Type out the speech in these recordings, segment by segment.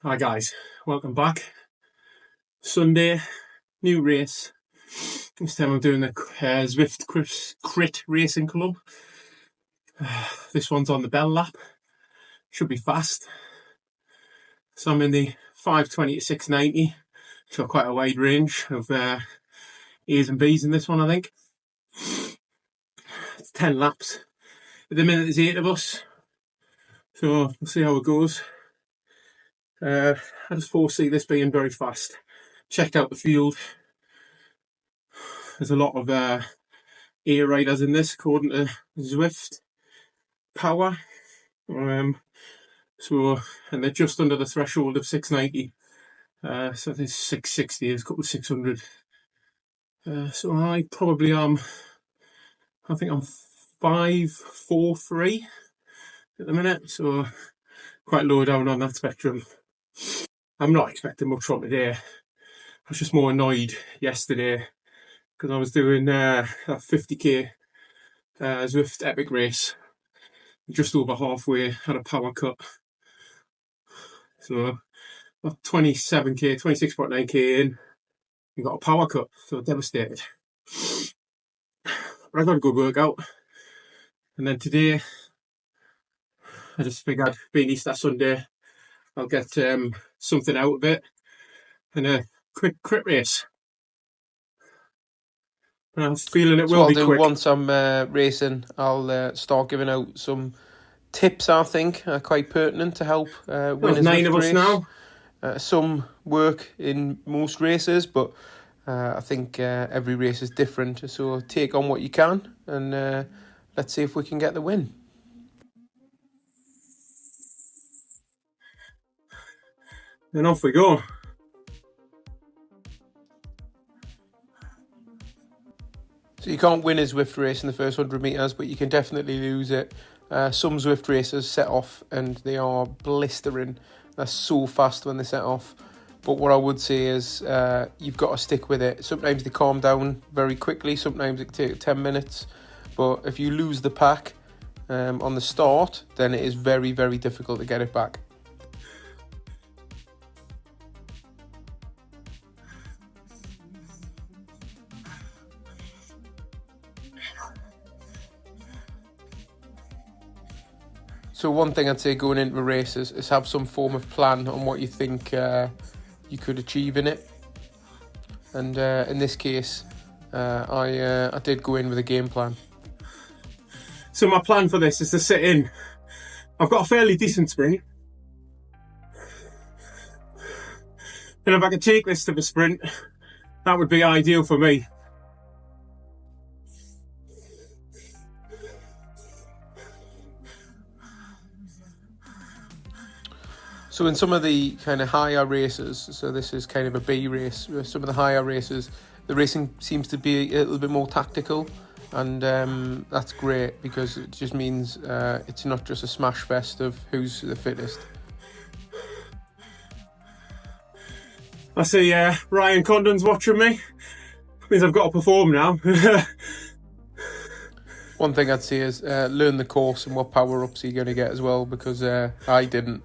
Hi guys, welcome back. Sunday, new race. This time I'm doing the Zwift Crit Racing Club. This one's on the bell lap. Should be fast. So I'm in the 520 to 690. So quite a wide range of A's and B's in this one, I think. It's 10 laps. At the minute there's 8 of us. So we'll see how it goes. I just foresee this being very fast. Checked out the field. There's a lot of A riders in this, according to Zwift Power. So, and they're just under the threshold of 690. So I think 660 is a couple of 600. So I probably am. I think I'm 543 at the minute. So quite low down on that spectrum. I'm not expecting much from today. I was just more annoyed yesterday because I was doing a 50k Zwift Epic race. Just over halfway, had a power cut. So 27k, 26.9k in, and got a power cut. So devastated. But I got a good workout. And then today, I just figured being Easter Sunday, I'll get something out of it. And a quick crit race. I was feeling it will be quick. Once I'm racing, I'll start giving out some tips I think are quite pertinent to help win a Zwift race. 9 of us now. Some work in most races, but I think every race is different. So take on what you can, and let's see if we can get the win. Then off we go. So you can't win a Zwift race in the first 100 metres, but you can definitely lose it. Some Zwift races set off and they are blistering. They're so fast when they set off. But what I would say is you've got to stick with it. Sometimes they calm down very quickly. Sometimes it can take 10 minutes. But if you lose the pack on the start, then it is very, very difficult to get it back. So one thing I'd say going into races is have some form of plan on what you think you could achieve in it. And in this case, I did go in with a game plan. So my plan for this is to sit in. I've got a fairly decent sprint. And if I could take this to the sprint, that would be ideal for me. So in some of the kind of higher races, so this is kind of a B race, some of the higher races, the racing seems to be a little bit more tactical, and that's great because it just means it's not just a smash fest of who's the fittest. I see Ryan Condon's watching me. Means I've got to perform now. One thing I'd say is learn the course and what power-ups you're going to get as well, because I didn't.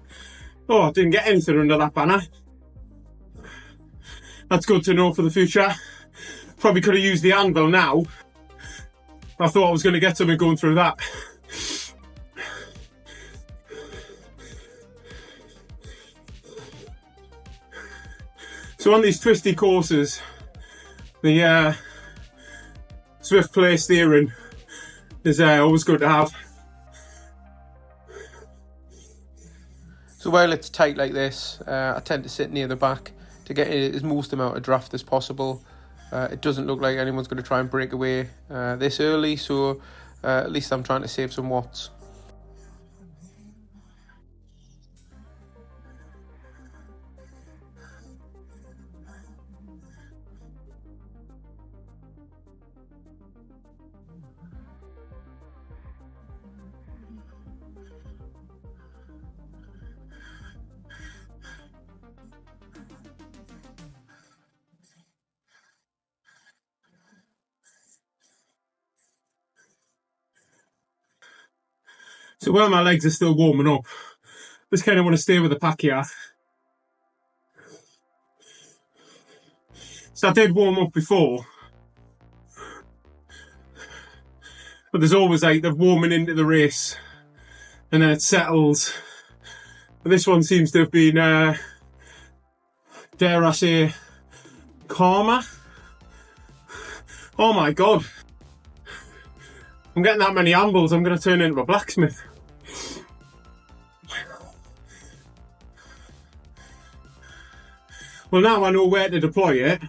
Oh, I didn't get anything under that banner. That's good to know for the future. Probably could have used the anvil now. I thought I was going to get something going through that. So on these twisty courses, the Zwift play steering is always good to have. So while it's tight like this, I tend to sit near the back to get as most amount of draft as possible. It doesn't look like anyone's going to try and break away this early, so at least I'm trying to save some watts. So while my legs are still warming up, just kind of want to stay with the pack here. So I did warm up before, but there's always like the warming into the race and then it settles. But this one seems to have been, dare I say, calmer. Oh my god, I'm getting that many ambles, I'm going to turn into a blacksmith. Well, now I know where to deploy it.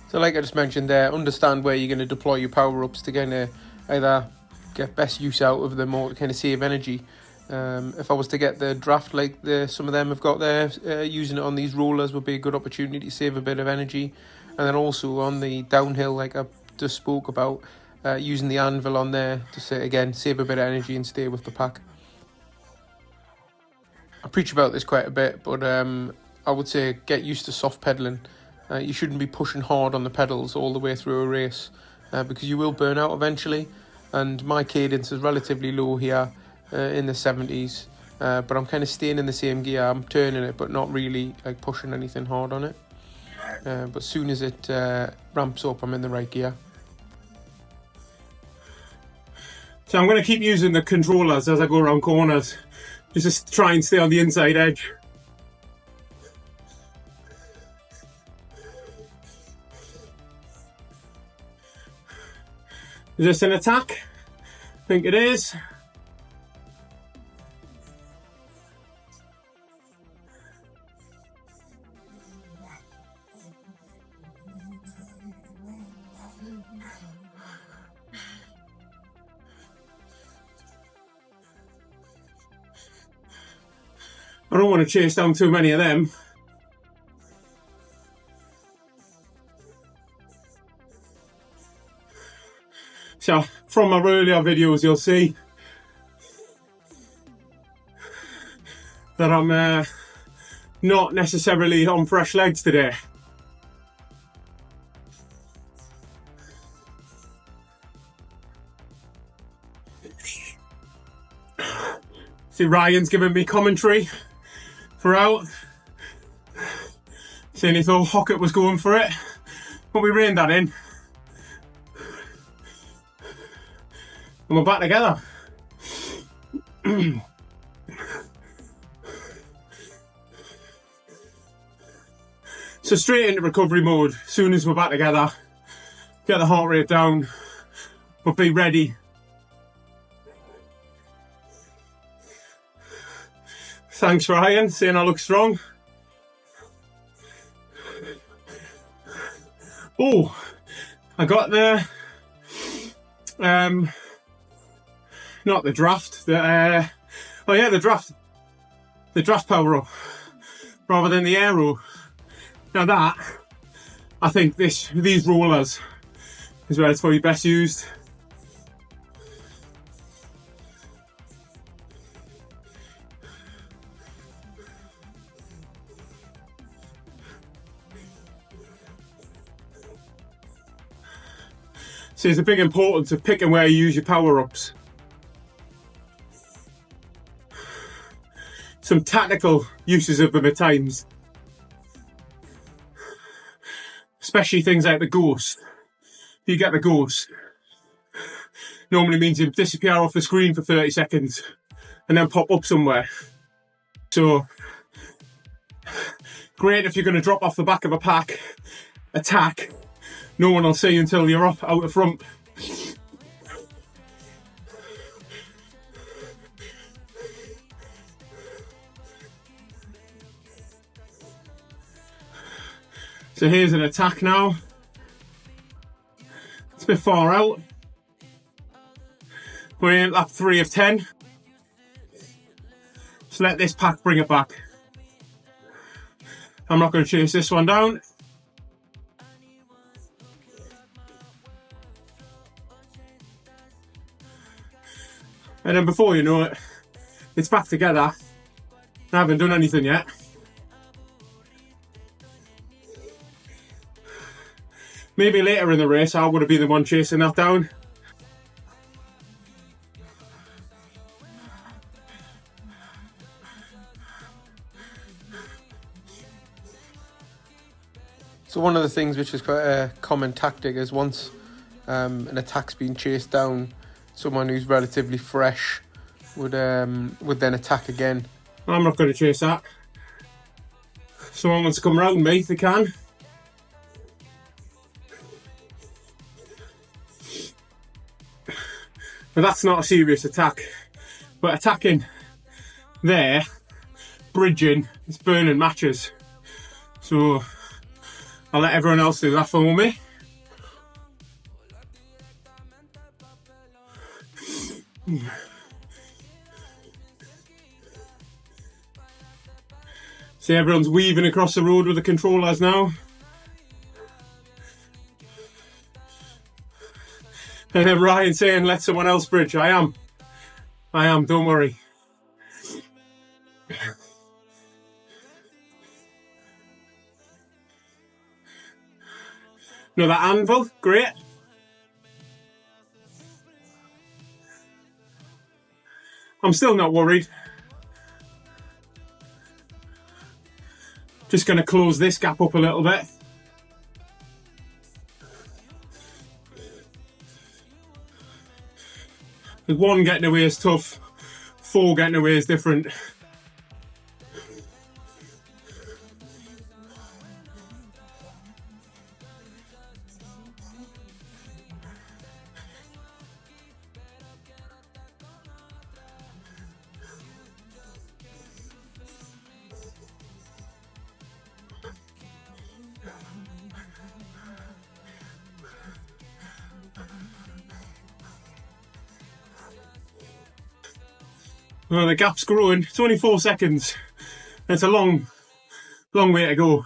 So like I just mentioned there, understand where you're going to deploy your power-ups to kind of either get best use out of them or to kind of save energy. If I was to get the draft like some of them have got there, using it on these rollers would be a good opportunity to save a bit of energy. And then also on the downhill, like I just spoke about, using the anvil on there to say, again, save a bit of energy and stay with the pack. I preach about this quite a bit, but I would say get used to soft pedaling. You shouldn't be pushing hard on the pedals all the way through a race because you will burn out eventually. And my cadence is relatively low here in the 70s, but I'm kind of staying in the same gear. I'm turning it, but not really like pushing anything hard on it. But as soon as it ramps up, I'm in the right gear. So I'm going to keep using the controllers as I go around corners, just to try and stay on the inside edge. Is this an attack? I think it is. I don't want to chase down too many of them. So from my earlier videos, you'll see that I'm not necessarily on fresh legs today. See, Ryan's giving me commentary throughout, saying he thought Hockett was going for it, but we reined that in. And we're back together. So straight into recovery mode as soon as we're back together. Get the heart rate down, but be ready. Thanks Ryan, saying I look strong. Oh, I got the not the draft, the draft power up rather than the aero. Now that, I think these rollers is where it's probably best used. So there's a big importance of picking where you use your power-ups. Some tactical uses of them at times. Especially things like the ghost. If you get the ghost, normally means you disappear off the screen for 30 seconds and then pop up somewhere. So, great if you're going to drop off the back of a pack, attack, no one will see you until you're out the front. So here's an attack now. It's a bit far out. We're in lap 3 of 10. So let this pack bring it back. I'm not going to chase this one down. And then before you know it, it's back together. I haven't done anything yet. Maybe later in the race I would have been the one chasing that down. So one of the things which is quite a common tactic is once an attack's been chased down, someone who's relatively fresh would then attack again. I'm not going to chase that. If someone wants to come round me, they can. But that's not a serious attack. But attacking there, bridging, it's burning matches. So I'll let everyone else do that for me. See, everyone's weaving across the road with the controllers now. And then Ryan saying, let someone else bridge. I am, don't worry. Another anvil, great. I'm still not worried. Just going to close this gap up a little bit. With 1 getting away is tough, 4 getting away is different. Well, the gap's growing. It's only 4 seconds. It's a long way to go.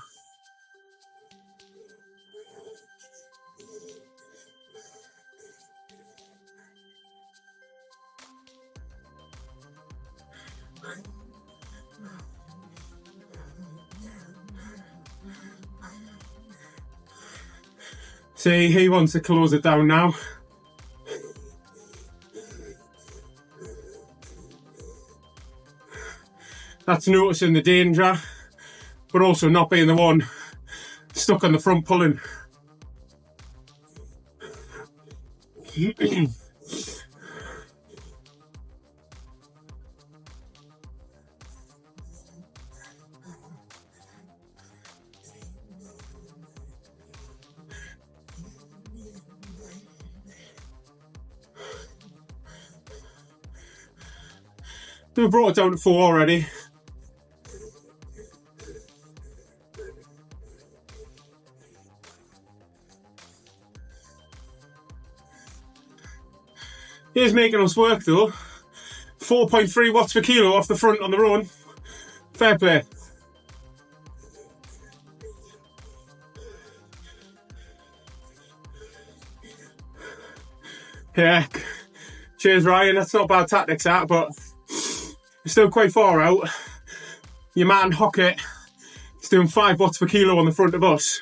See, he wants to close it down now. That's noticing the danger, but also not being the one stuck on the front pulling. We've brought it down to 4 already. He's making us work though. 4.3 watts per kilo off the front on the run. Fair play. Yeah. Cheers, Ryan. That's not bad tactics, that, but you're still quite far out. Your man Hockett is doing 5 watts per kilo on the front of us.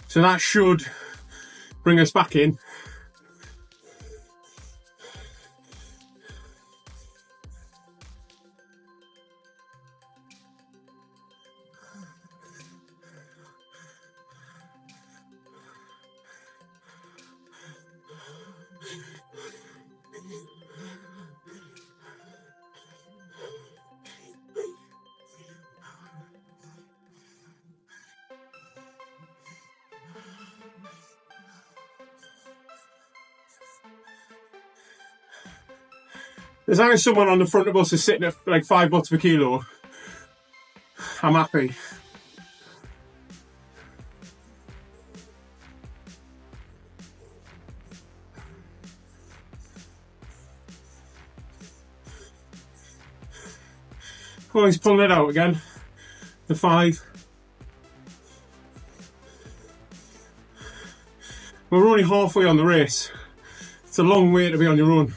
So that should bring us back in. As long as someone on the front of us is sitting at like 5 watts per kilo, I'm happy. Oh, he's pulling it out again. The 5. We're only halfway on the race. It's a long way to be on your own.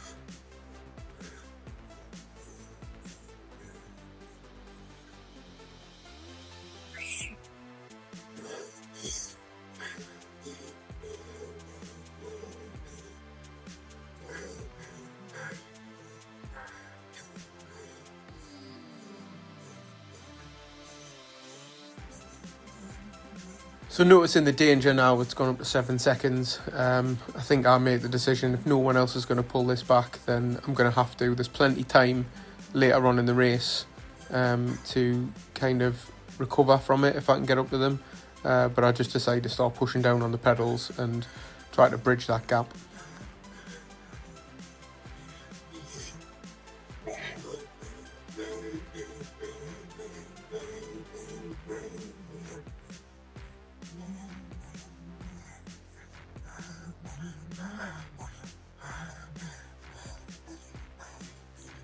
So noticing the danger now, it's gone up to 7 seconds. I think I made the decision, if no one else is going to pull this back, then I'm going to have to. There's plenty time later on in the race to kind of recover from it if I can get up to them. But I just decided to start pushing down on the pedals and try to bridge that gap.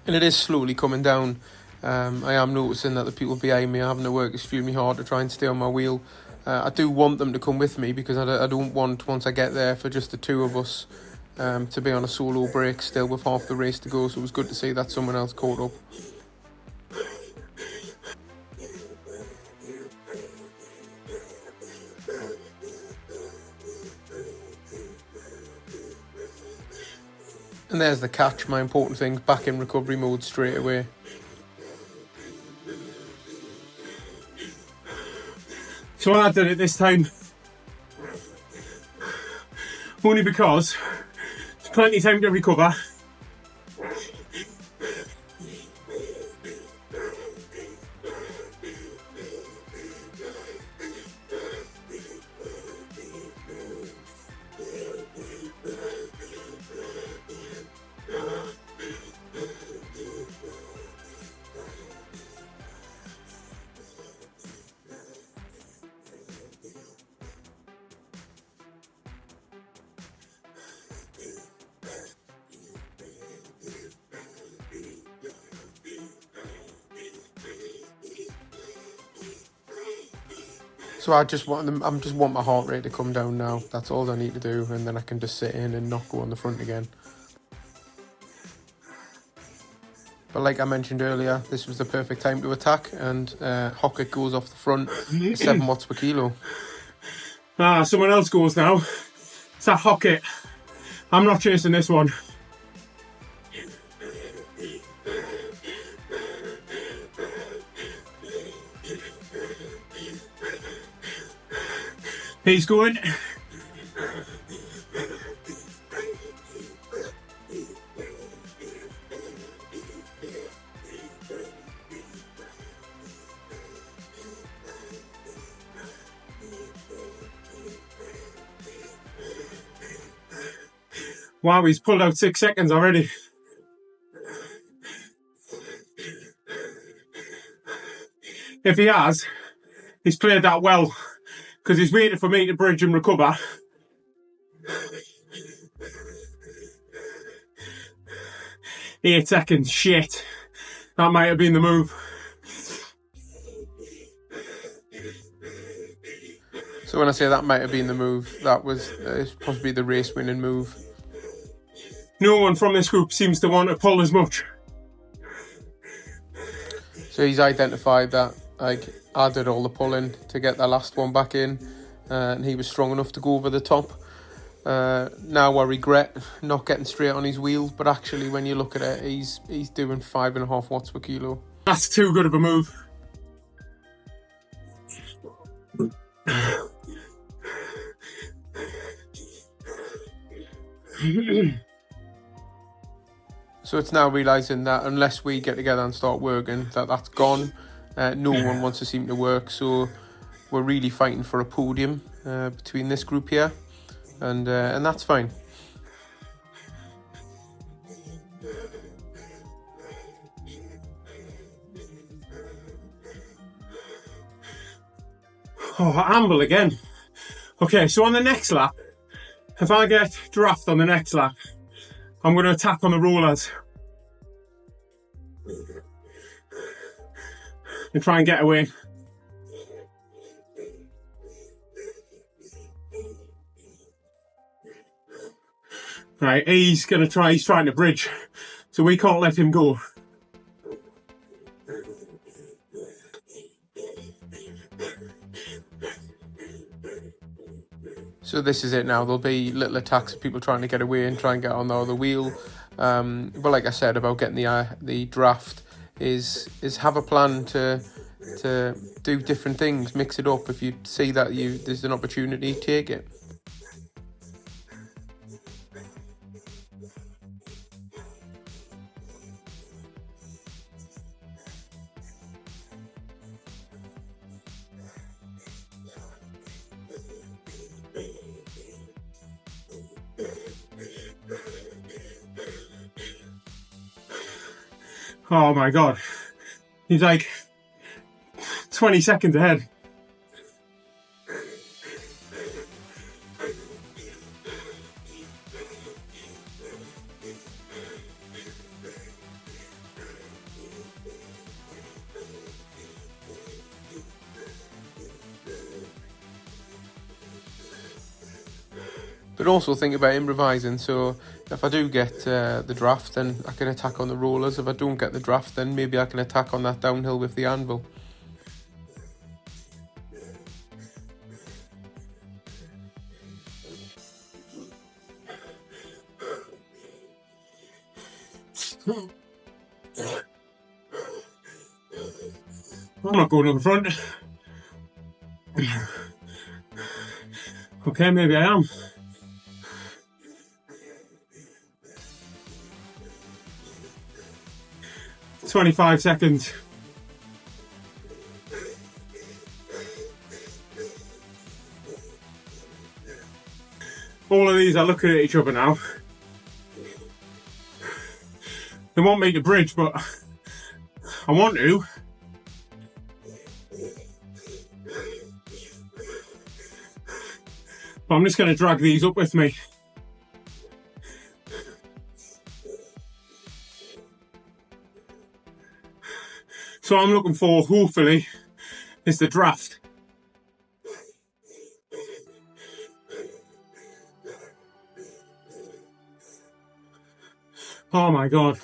And it is slowly coming down. I am noticing that the people behind me are having to work extremely hard to try and stay on my wheel. I do want them to come with me because I don't want, once I get there, for just the two of us to be on a solo break still with half the race to go. So it was good to see that someone else caught up. And there's the catch, my important thing, back in recovery mode straight away. So I did it this time only because there's plenty of time to recover. So I just want my heart rate to come down now. That's all I need to do, and then I can just sit in and not go on the front again. But like I mentioned earlier, this was the perfect time to attack, and Hockett goes off the front, 7 watts per kilo. Someone else goes now. It's that Hockett. I'm not chasing this one. He's going. Wow, he's pulled out 6 seconds already. If he has, he's played that well, because he's waiting for me to bridge and recover. Eight seconds, shit. That might have been the move. So when I say that might have been the move, that was possibly the race-winning move. No one from this group seems to want to pull as much. So he's identified that I did all the pulling to get that last one back in, and he was strong enough to go over the top. Now I regret not getting straight on his wheels, but actually when you look at it, he's doing 5.5 watts per kilo. That's too good of a move. So it's now realising that unless we get together and start working, that's gone. No one wants to seem to work, so we're really fighting for a podium between this group here, and that's fine. Oh, amble again. Okay, so on the next lap, if I get draft on the next lap, I'm going to attack on the rollers and try and get away. Right, he's trying to bridge, so we can't let him go. So this is it now. There'll be little attacks of people trying to get away and try and get on the other wheel. But like I said about getting the draft, is have a plan to to do different things, mix it up. If you see that there's an opportunity, take it. Oh my god, he's like 20 seconds ahead. But also think about improvising, so if I do get the draft, then I can attack on the rollers. If I don't get the draft, then maybe I can attack on that downhill with the anvil. I'm not going to the front. Okay, maybe I am. "25 seconds. All of these are looking at each other now. They won't make the bridge, but I want to. But I'm just going to drag these up with me. So I'm looking for, hopefully, is the draft. Oh my god.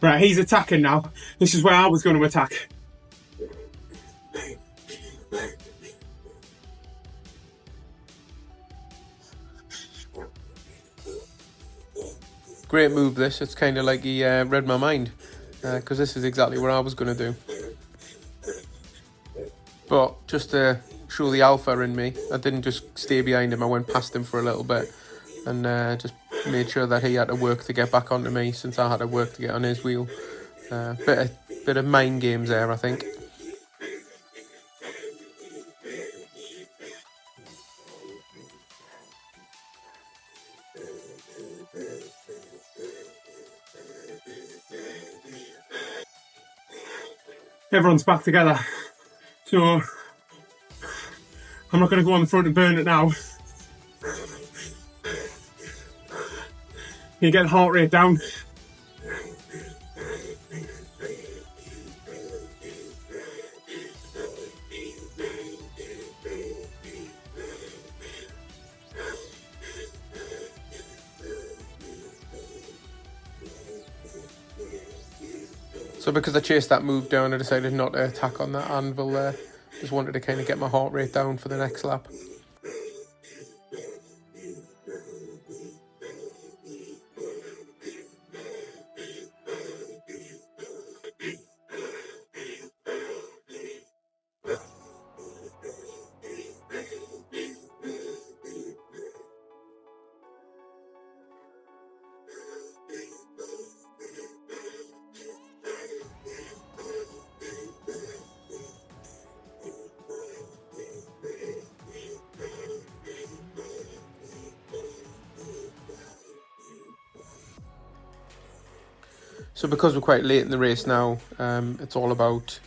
Right, he's attacking now. This is where I was going to attack. Great move this. It's kind of like he read my mind, because this is exactly what I was going to do. But just to show the alpha in me, I didn't just stay behind him. I went past him for a little bit and just made sure that he had to work to get back onto me, since I had to work to get on his wheel. Bit of mind games there, I think. Everyone's back together. So I'm not going to go on the front and burn it now. You get the heart rate down. So because I chased that move down, I decided not to attack on that anvil there. Just wanted to kind of get my heart rate down for the next lap. So because we're quite late in the race now, it's all about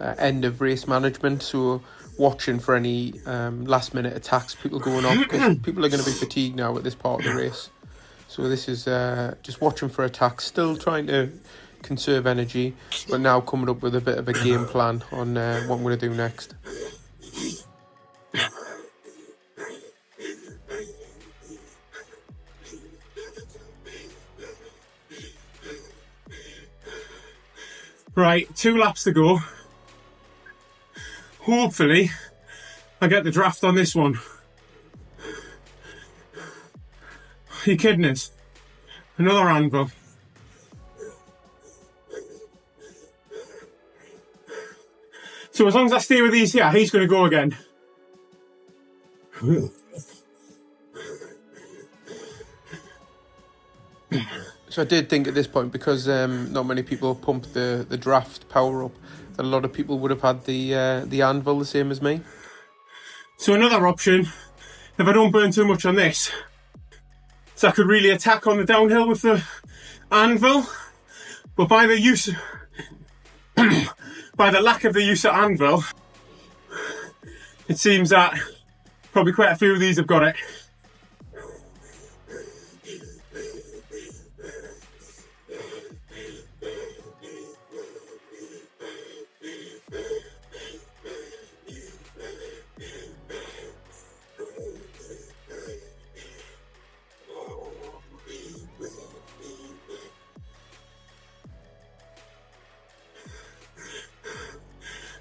end of race management. So watching for any last minute attacks, people going off, because people are going to be fatigued now at this part of the race. So this is just watching for attacks, still trying to conserve energy, but now coming up with a bit of a game plan on what I'm going to do next. Right, 2 laps to go. Hopefully, I get the draft on this one. Are you kidding us? Another anvil. So as long as I stay with these here, he's going to go again. So I did think at this point, because not many people pumped the draft power up, that a lot of people would have had the anvil the same as me. So another option, if I don't burn too much on this, so I could really attack on the downhill with the anvil, but by the use, by the lack of the use of anvil, it seems that probably quite a few of these have got it.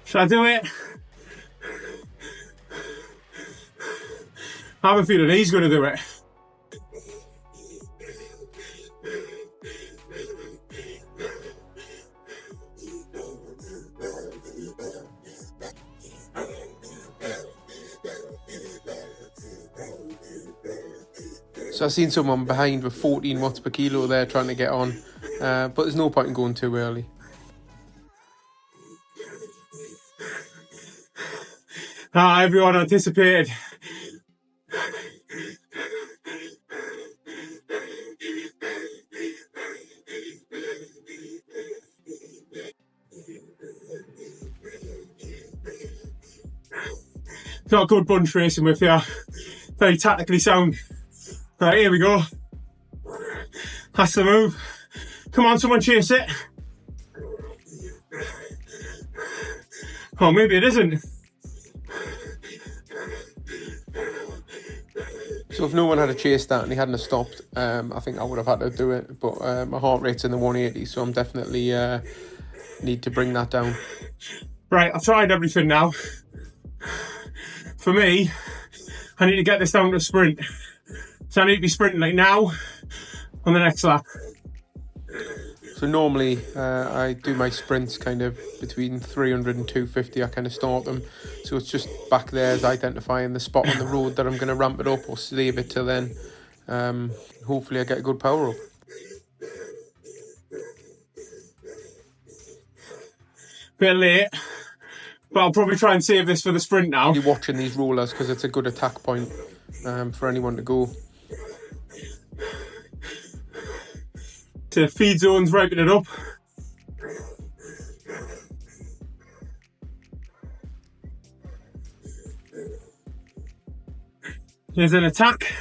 Shall I do it? I have a feeling he's going to do it. So I've seen someone behind with 14 watts per kilo there trying to get on, but there's no point in going too early. Everyone anticipated. Got a good bunch racing with you. Very tactically sound. Right, here we go. That's the move. Come on, someone chase it. Oh, maybe it isn't. So if no one had chased that and he hadn't stopped, I think I would have had to do it. But my heart rate's in the 180, so I'm definitely need to bring that down. Right, I've tried everything now. For me, I need to get this down to a sprint. So I need to be sprinting like now on the next lap. So normally I do my sprints kind of between 300 and 250. I kind of start them. So it's just back there as identifying the spot on the road that I'm going to ramp it up or save it till then. Hopefully I get a good power up. Bit late, but I'll probably try and save this for the sprint now. You're watching these rollers because it's a good attack point for anyone to go. To feed zones, ripen it up. Here's an attack.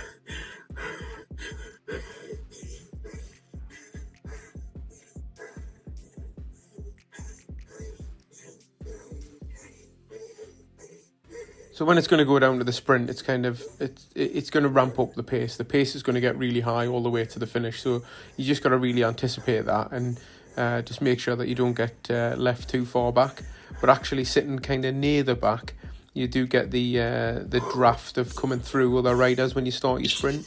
So when it's going to go down to the sprint, it's kind of it's going to ramp up the pace. The pace is going to get really high all the way to the finish. So you just got to really anticipate that and just make sure that you don't get left too far back. But actually sitting kind of near the back, you do get the draft of coming through other riders when you start your sprint.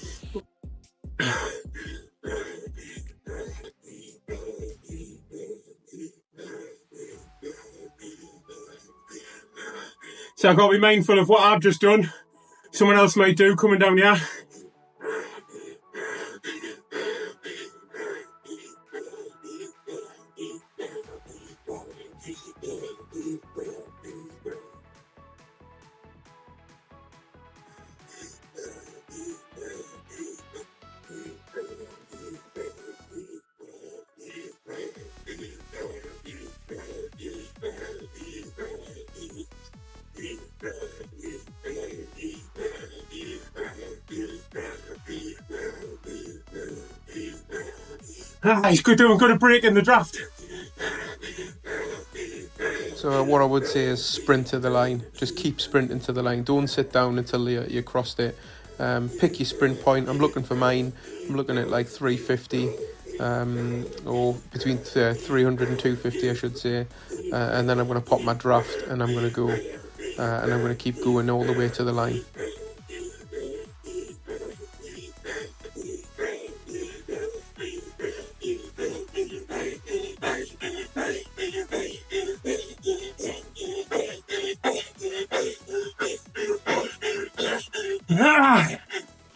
So I've got to be mindful of what I've just done. Someone else might do coming down here. He's doing good at breaking the draft. So what I would say is sprint to the line. Just keep sprinting to the line. Don't sit down until you crossed it. Pick your sprint point. I'm looking for mine. I'm looking at like 350 or between 300 and 250 I should say. And then I'm going to pop my draft and I'm going to go and I'm going to keep going all the way to the line.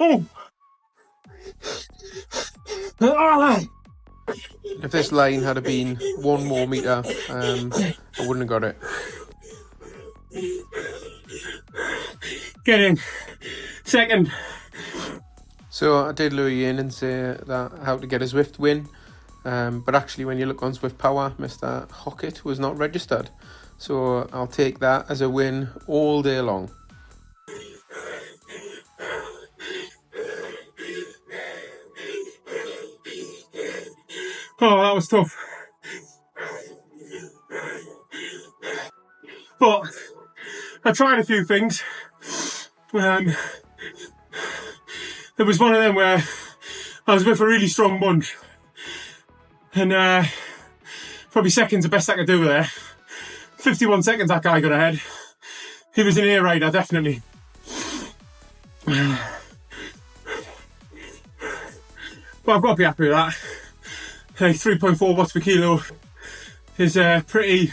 Oh. If this line had been 1 more metre, I wouldn't have got it. Get in. Second. So I did lure you in and say that how to get a Zwift win, but actually when you look on Zwift Power, Mr. Hockett was not registered. So I'll take that as a win all day long. Oh, that was tough. But I tried a few things. There was one of them where I was with a really strong bunch, and probably second's the best I could do there. 51 seconds that guy got ahead. He was an ear rider, definitely. But I've got to be happy with that. 3.4 watts per kilo is pretty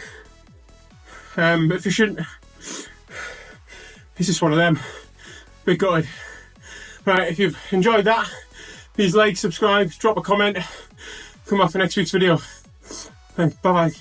efficient. It's just one of them. Bit gutted. Right, if you've enjoyed that, please like, subscribe, drop a comment. Come back for next week's video. Thanks, bye bye.